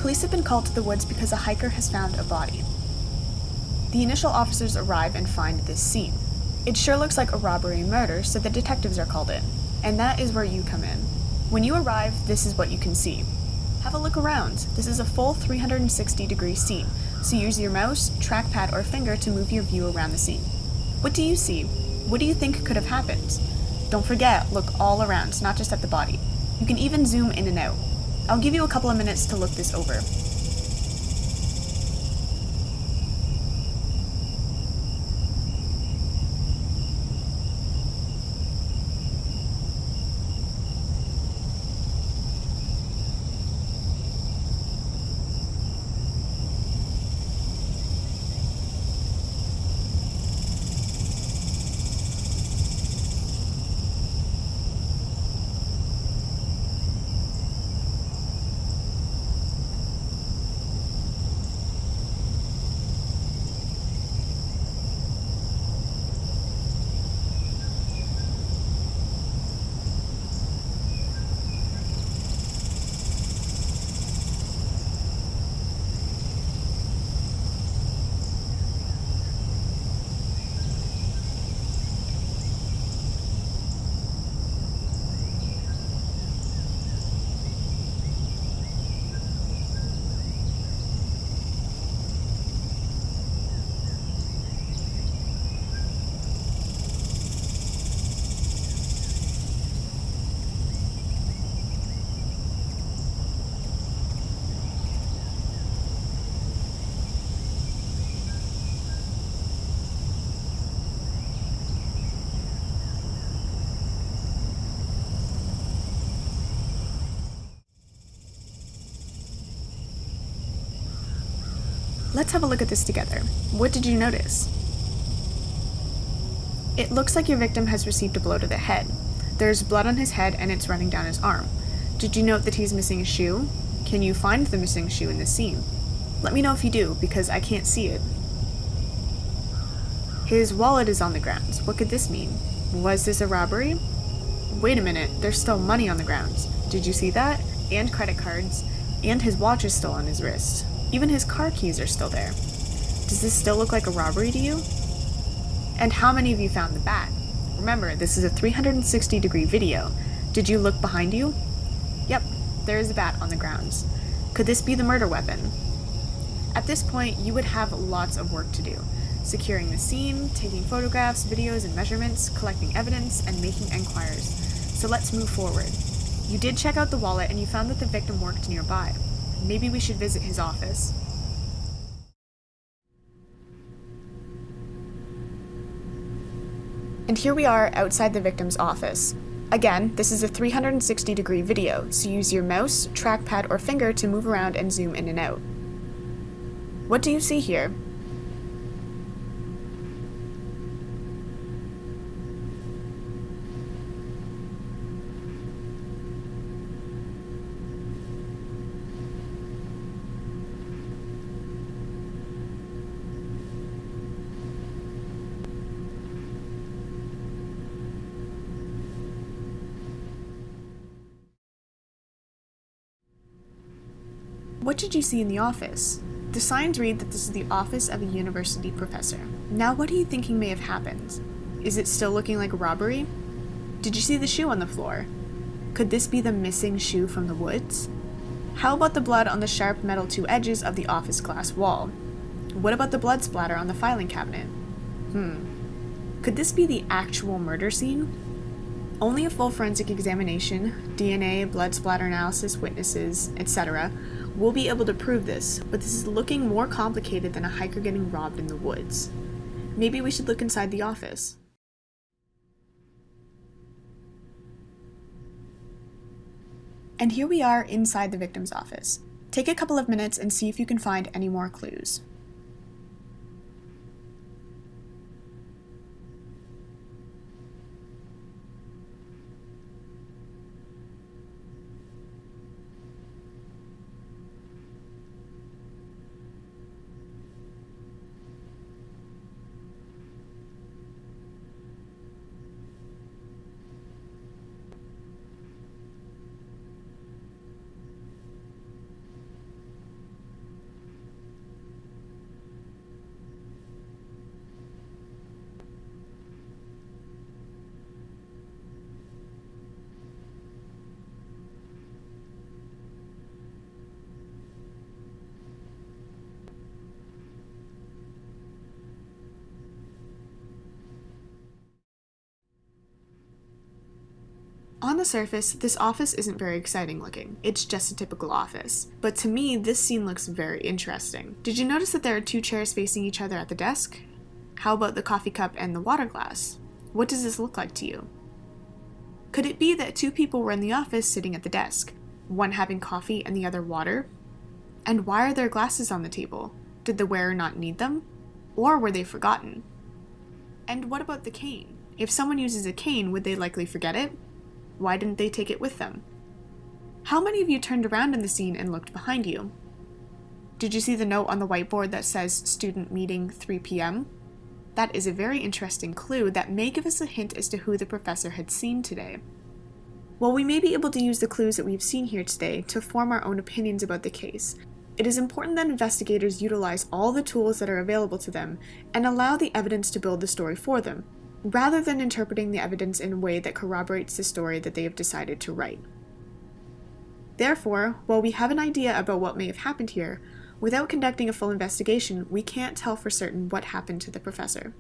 Police have been called to the woods because a hiker has found a body. The initial officers arrive and find this scene. It sure looks like a robbery and murder, so the detectives are called in. And that is where you come in. When you arrive, this is what you can see. Have a look around. This is a full 360-degree scene, so use your mouse, trackpad, or finger to move your view around the scene. What do you see? What do you think could have happened? Don't forget, look all around, not just at the body. You can even zoom in and out. I'll give you a couple of minutes to look this over. Let's have a look at this together. What did you notice? It looks like your victim has received a blow to the head. There's blood on his head and it's running down his arm. Did you note that he's missing a shoe? Can you find the missing shoe in this scene? Let me know if you do, because I can't see it. His wallet is on the ground. What could this mean? Was this a robbery? Wait a minute, there's still money on the ground. Did you see that? And credit cards. And his watch is still on his wrist. Even his car keys are still there. Does this still look like a robbery to you? And how many of you found the bat? Remember, this is a 360-degree video. Did you look behind you? Yep, there is a bat on the grounds. Could this be the murder weapon? At this point, you would have lots of work to do. Securing the scene, taking photographs, videos, and measurements, collecting evidence, and making enquiries. So let's move forward. You did check out the wallet and you found that the victim worked nearby. Maybe we should visit his office. And here we are outside the victim's office. Again, this is a 360-degree video, so use your mouse, trackpad, or finger to move around and zoom in and out. What do you see here? What did you see in the office? The signs read that this is the office of a university professor. Now what are you thinking may have happened? Is it still looking like a robbery? Did you see the shoe on the floor? Could this be the missing shoe from the woods? How about the blood on the sharp metal two edges of the office glass wall? What about the blood splatter on the filing cabinet? Could this be the actual murder scene? Only a full forensic examination, DNA, blood splatter analysis, witnesses, etc., will be able to prove this, but this is looking more complicated than a hiker getting robbed in the woods. Maybe we should look inside the office. And here we are inside the victim's office. Take a couple of minutes and see if you can find any more clues. On the surface, this office isn't very exciting looking. It's just a typical office. But to me, this scene looks very interesting. Did you notice that there are 2 chairs facing each other at the desk? How about the coffee cup and the water glass? What does this look like to you? Could it be that 2 people were in the office sitting at the desk, one having coffee and the other water? And why are there glasses on the table? Did the wearer not need them? Or were they forgotten? And what about the cane? If someone uses a cane, would they likely forget it? Why didn't they take it with them? How many of you turned around in the scene and looked behind you? Did you see the note on the whiteboard that says student meeting 3 p.m.? That is a very interesting clue that may give us a hint as to who the professor had seen today. While we may be able to use the clues that we've seen here today to form our own opinions about the case, it is important that investigators utilize all the tools that are available to them and allow the evidence to build the story for them, rather than interpreting the evidence in a way that corroborates the story that they have decided to write. Therefore, while we have an idea about what may have happened here, without conducting a full investigation, we can't tell for certain what happened to the professor.